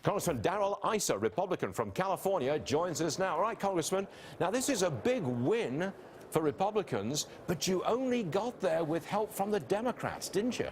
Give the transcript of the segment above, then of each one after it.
Congressman Darrell, Issa, Republican from California, joins us now. All right, Congressman. Now, this is a big win for Republicans, but you only got there with help from the Democrats, didn't you?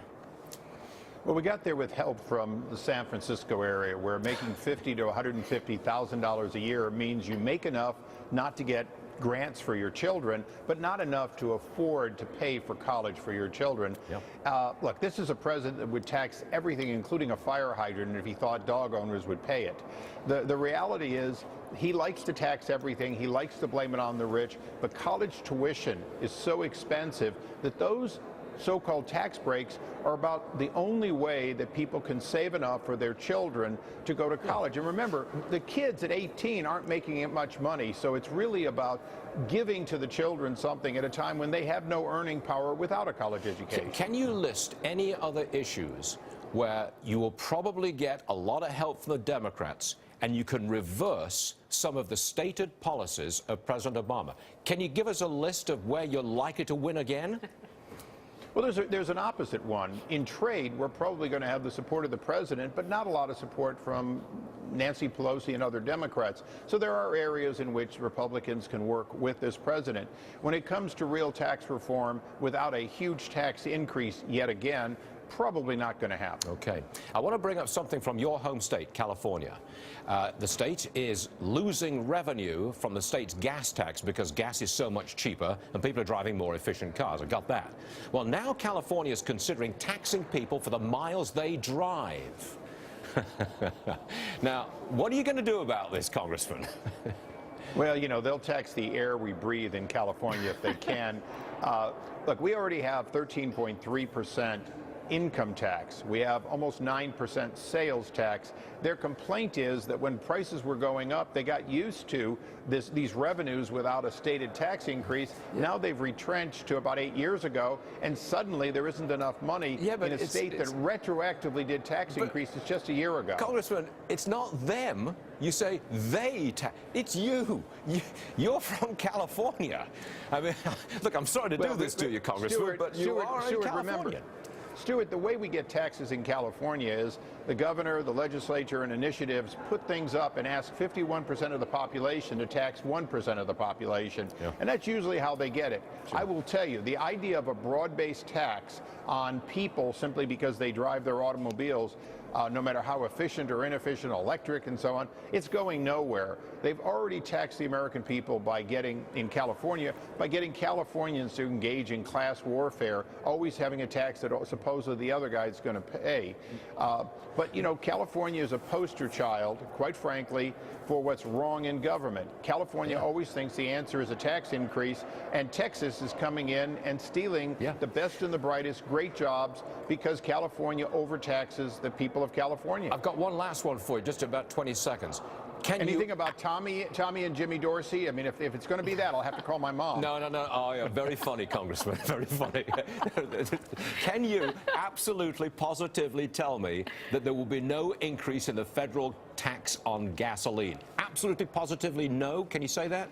Well, we got there with help from the San Francisco area, where making $50,000 to $150,000 a year means you make enough not to get grants for your children, but not enough to afford to pay for college for your children. Yep. Look, this is a president that would tax everything, including a fire hydrant, if he thought dog owners would pay it. The reality is he likes to tax everything. He likes to blame it on the rich, but college tuition is so expensive that those so-called tax breaks are about the only way that people can save enough for their children to go to college. And remember, the kids at 18 aren't making much money, so it's really about giving to the children something at a time when they have no earning power without a college education. Can you list any other issues where you will probably get a lot of help from the Democrats and you can reverse some of the stated policies of President Obama? Can you give us a list of where you're likely to win again? Well, there's an opposite one. In trade, we're probably going to have the support of the president, but not a lot of support from Nancy Pelosi and other Democrats. So there are areas in which Republicans can work with this president. When it comes to real tax reform, without a huge tax increase yet again, probably not going to happen. Okay. I want to bring up something from your home state, California. The state is losing revenue from the state's gas tax because gas is so much cheaper and people are driving more efficient cars. I got that. Well, now California is considering taxing people for the miles they drive. Now, what are you going to do about this, Congressman? Well, you know, they'll tax the air we breathe in California if they can. Look, we already have 13.3% income tax. We have almost 9% sales tax. Their complaint is that when prices were going up, they got used to these revenues without a stated tax increase. Now they've retrenched to about 8 years ago, and suddenly there isn't enough money in a state that retroactively did tax increases just a year ago. Congressman, it's not them. You say they. It's you. You're from California. I mean, look, I'm sorry to do this to you, Congressman, but you are in California. Remember, Stuart, the way we get taxes in California is the governor, the legislature, and initiatives put things up and ask 51% of the population to tax 1% of the population. Yeah. And that's usually how they get it. Sure. I will tell you, the idea of a broad-based tax on people simply because they drive their automobiles, no matter how efficient or inefficient, electric and so on, it's going nowhere. They've already taxed the American people by getting, in California, by getting Californians to engage in class warfare, always having a tax that supposedly the other guy is going to pay. But, you know, California is a poster child, quite frankly, for what's wrong in government. California always thinks the answer is a tax increase, and Texas is coming in and stealing the best and the brightest, great jobs, because California overtaxes the people of California. I've got one last one for you, just about 20 seconds. Anything about Tommy and Jimmy Dorsey? I mean, if it's going to be that, I'll have to call my mom. No. Oh, yeah, very funny, Congressman. Very funny. Can you absolutely, positively tell me that there will be no increase in the federal tax on gasoline? Absolutely, positively no? Can you say that?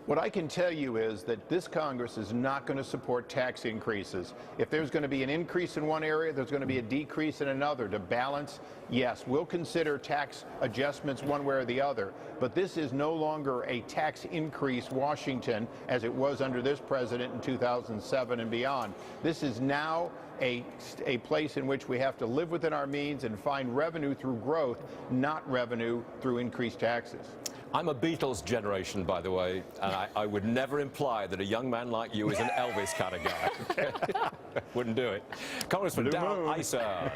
What I can tell you is that this Congress is not going to support tax increases. If there's going to be an increase in one area, there's going to be a decrease in another. To balance, yes, we'll consider tax adjustments one way or the other. But this is no longer a tax increase Washington as it was under this president in 2007 and beyond. This is now a place in which we have to live within our means and find revenue through growth, not revenue through increased taxes. I'm a Beatles generation, by the way, and I would never imply that a young man like you is an Elvis kind of guy. Wouldn't do it. Congressman Darrell, Issa.